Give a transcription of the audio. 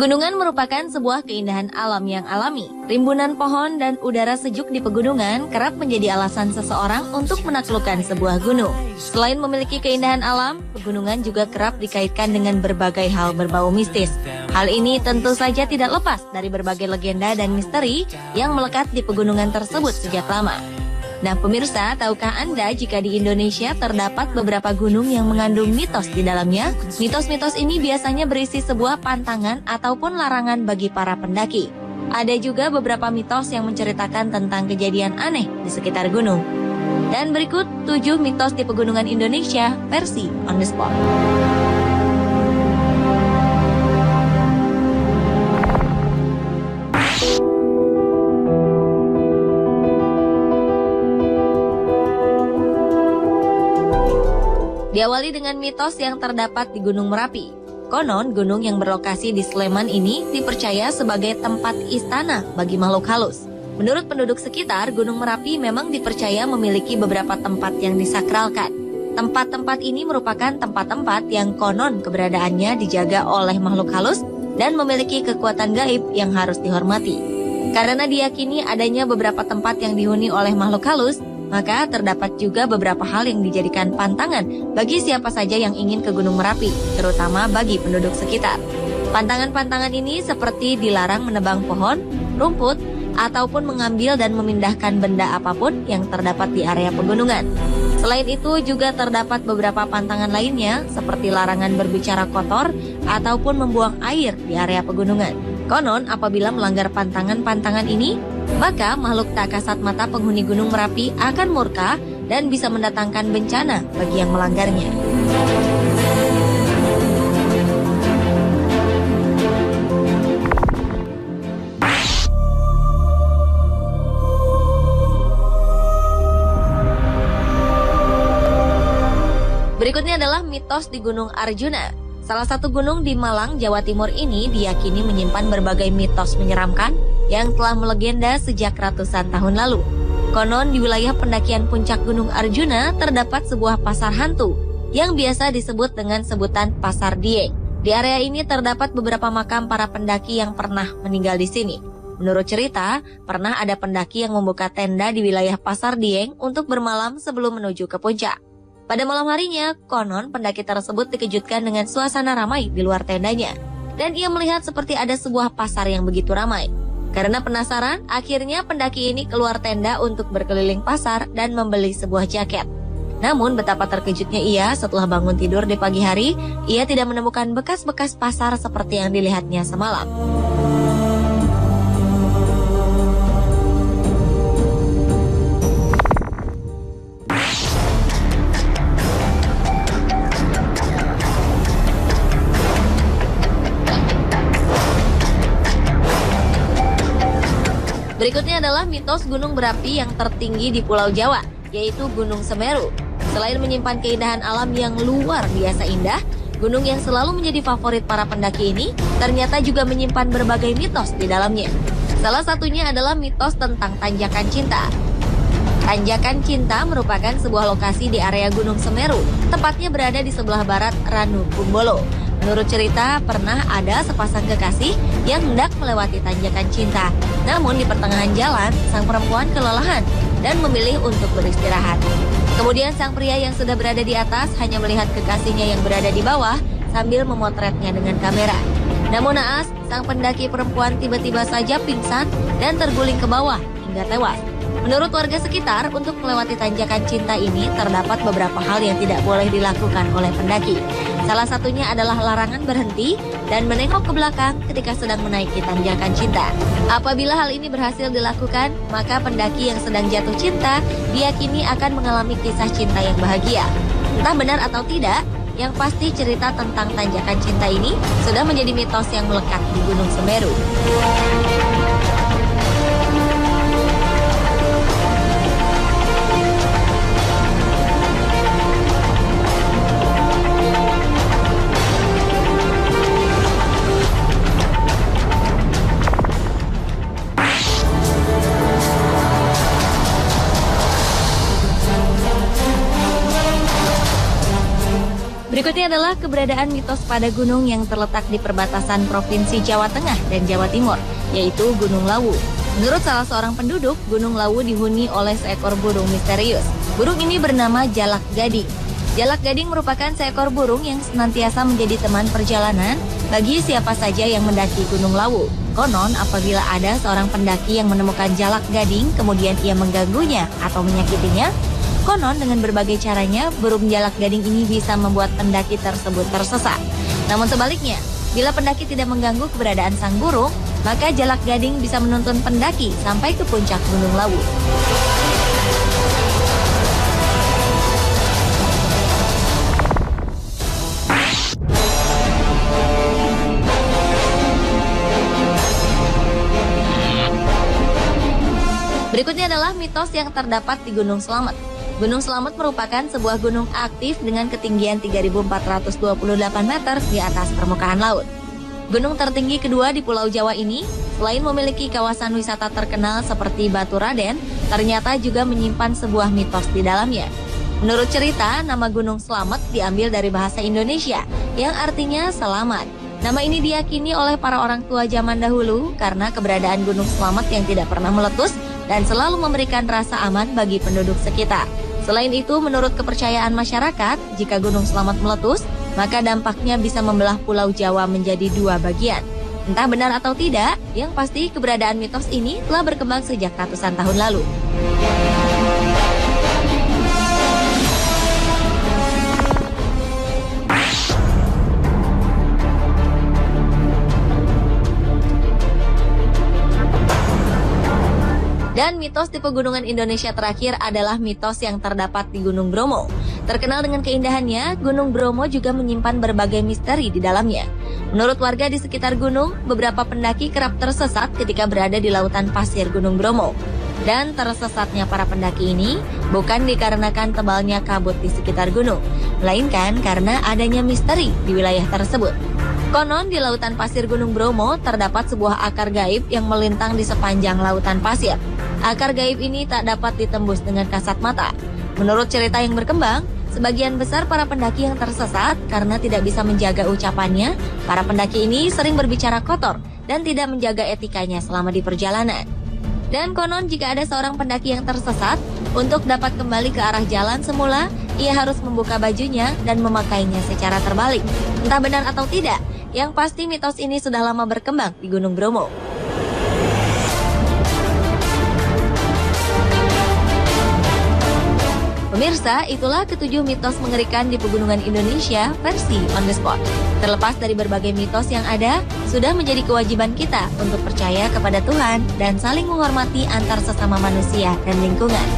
Pegunungan merupakan sebuah keindahan alam yang alami. Rimbunan pohon dan udara sejuk di pegunungan kerap menjadi alasan seseorang untuk menaklukkan sebuah gunung. Selain memiliki keindahan alam, pegunungan juga kerap dikaitkan dengan berbagai hal berbau mistis. Hal ini tentu saja tidak lepas dari berbagai legenda dan misteri yang melekat di pegunungan tersebut sejak lama. Nah pemirsa, tahukah Anda jika di Indonesia terdapat beberapa gunung yang mengandung mitos di dalamnya? Mitos-mitos ini biasanya berisi sebuah pantangan ataupun larangan bagi para pendaki. Ada juga beberapa mitos yang menceritakan tentang kejadian aneh di sekitar gunung. Dan berikut 7 mitos di pegunungan Indonesia versi On The Spot. Diawali dengan mitos yang terdapat di Gunung Merapi. Konon, gunung yang berlokasi di Sleman ini dipercaya sebagai tempat istana bagi makhluk halus. Menurut penduduk sekitar, Gunung Merapi memang dipercaya memiliki beberapa tempat yang disakralkan. Tempat-tempat ini merupakan tempat-tempat yang konon keberadaannya dijaga oleh makhluk halus dan memiliki kekuatan gaib yang harus dihormati. Karena diyakini adanya beberapa tempat yang dihuni oleh makhluk halus, maka terdapat juga beberapa hal yang dijadikan pantangan bagi siapa saja yang ingin ke Gunung Merapi, terutama bagi penduduk sekitar. Pantangan-pantangan ini seperti dilarang menebang pohon, rumput, ataupun mengambil dan memindahkan benda apapun yang terdapat di area pegunungan. Selain itu juga terdapat beberapa pantangan lainnya seperti larangan berbicara kotor ataupun membuang air di area pegunungan. Konon apabila melanggar pantangan-pantangan ini, maka makhluk tak kasat mata penghuni Gunung Merapi akan murka dan bisa mendatangkan bencana bagi yang melanggarnya. Berikutnya adalah mitos di Gunung Arjuna. Salah satu gunung di Malang, Jawa Timur ini diyakini menyimpan berbagai mitos menyeramkan yang telah melegenda sejak ratusan tahun lalu. Konon di wilayah pendakian puncak Gunung Arjuna terdapat sebuah pasar hantu yang biasa disebut dengan sebutan Pasar Dieng. Di area ini terdapat beberapa makam para pendaki yang pernah meninggal di sini. Menurut cerita, pernah ada pendaki yang membuka tenda di wilayah Pasar Dieng untuk bermalam sebelum menuju ke puncak. Pada malam harinya, konon pendaki tersebut dikejutkan dengan suasana ramai di luar tendanya. Dan ia melihat seperti ada sebuah pasar yang begitu ramai. Karena penasaran, akhirnya pendaki ini keluar tenda untuk berkeliling pasar dan membeli sebuah jaket. Namun betapa terkejutnya ia setelah bangun tidur di pagi hari, ia tidak menemukan bekas-bekas pasar seperti yang dilihatnya semalam. Berikutnya adalah mitos gunung berapi yang tertinggi di Pulau Jawa, yaitu Gunung Semeru. Selain menyimpan keindahan alam yang luar biasa indah, gunung yang selalu menjadi favorit para pendaki ini ternyata juga menyimpan berbagai mitos di dalamnya. Salah satunya adalah mitos tentang Tanjakan Cinta. Tanjakan Cinta merupakan sebuah lokasi di area Gunung Semeru, tepatnya berada di sebelah barat Ranu Kumbolo. Menurut cerita, pernah ada sepasang kekasih yang hendak melewati Tanjakan Cinta. Namun di pertengahan jalan, sang perempuan kelelahan dan memilih untuk beristirahat. Kemudian sang pria yang sudah berada di atas hanya melihat kekasihnya yang berada di bawah sambil memotretnya dengan kamera. Namun naas, sang pendaki perempuan tiba-tiba saja pingsan dan terguling ke bawah hingga tewas. Menurut warga sekitar, untuk melewati Tanjakan Cinta ini terdapat beberapa hal yang tidak boleh dilakukan oleh pendaki. Salah satunya adalah larangan berhenti dan menengok ke belakang ketika sedang menaiki Tanjakan Cinta. Apabila hal ini berhasil dilakukan, maka pendaki yang sedang jatuh cinta diyakini akan mengalami kisah cinta yang bahagia. Entah benar atau tidak, yang pasti cerita tentang Tanjakan Cinta ini sudah menjadi mitos yang melekat di Gunung Semeru. Berikutnya adalah keberadaan mitos pada gunung yang terletak di perbatasan Provinsi Jawa Tengah dan Jawa Timur, yaitu Gunung Lawu. Menurut salah seorang penduduk, Gunung Lawu dihuni oleh seekor burung misterius. Burung ini bernama Jalak Gading. Jalak Gading merupakan seekor burung yang senantiasa menjadi teman perjalanan bagi siapa saja yang mendaki Gunung Lawu. Konon, apabila ada seorang pendaki yang menemukan Jalak Gading, kemudian ia mengganggunya atau menyakitinya, konon dengan berbagai caranya, burung Jalak Gading ini bisa membuat pendaki tersebut tersesat. Namun sebaliknya, bila pendaki tidak mengganggu keberadaan sang burung, maka Jalak Gading bisa menuntun pendaki sampai ke puncak Gunung Lawu. Berikutnya adalah mitos yang terdapat di Gunung Slamet. Gunung Slamet merupakan sebuah gunung aktif dengan ketinggian 3.428 meter di atas permukaan laut. Gunung tertinggi kedua di Pulau Jawa ini, selain memiliki kawasan wisata terkenal seperti Batu Raden, ternyata juga menyimpan sebuah mitos di dalamnya. Menurut cerita, nama Gunung Slamet diambil dari bahasa Indonesia, yang artinya selamat. Nama ini diyakini oleh para orang tua zaman dahulu karena keberadaan Gunung Slamet yang tidak pernah meletus dan selalu memberikan rasa aman bagi penduduk sekitar. Selain itu, menurut kepercayaan masyarakat, jika Gunung Slamet meletus, maka dampaknya bisa membelah Pulau Jawa menjadi dua bagian. Entah benar atau tidak, yang pasti keberadaan mitos ini telah berkembang sejak ratusan tahun lalu. Dan mitos di pegunungan Indonesia terakhir adalah mitos yang terdapat di Gunung Bromo. Terkenal dengan keindahannya, Gunung Bromo juga menyimpan berbagai misteri di dalamnya. Menurut warga di sekitar gunung, beberapa pendaki kerap tersesat ketika berada di lautan pasir Gunung Bromo. Dan tersesatnya para pendaki ini bukan dikarenakan tebalnya kabut di sekitar gunung, melainkan karena adanya misteri di wilayah tersebut. Konon di lautan pasir Gunung Bromo terdapat sebuah akar gaib yang melintang di sepanjang lautan pasir. Akar gaib ini tak dapat ditembus dengan kasat mata. Menurut cerita yang berkembang, sebagian besar para pendaki yang tersesat karena tidak bisa menjaga ucapannya. Para pendaki ini sering berbicara kotor dan tidak menjaga etikanya selama di perjalanan. Dan konon jika ada seorang pendaki yang tersesat, untuk dapat kembali ke arah jalan semula, ia harus membuka bajunya dan memakainya secara terbalik. Entah benar atau tidak, yang pasti mitos ini sudah lama berkembang di Gunung Bromo. Pemirsa, itulah ketujuh mitos mengerikan di pegunungan Indonesia versi On The Spot. Terlepas dari berbagai mitos yang ada, sudah menjadi kewajiban kita untuk percaya kepada Tuhan dan saling menghormati antar sesama manusia dan lingkungan.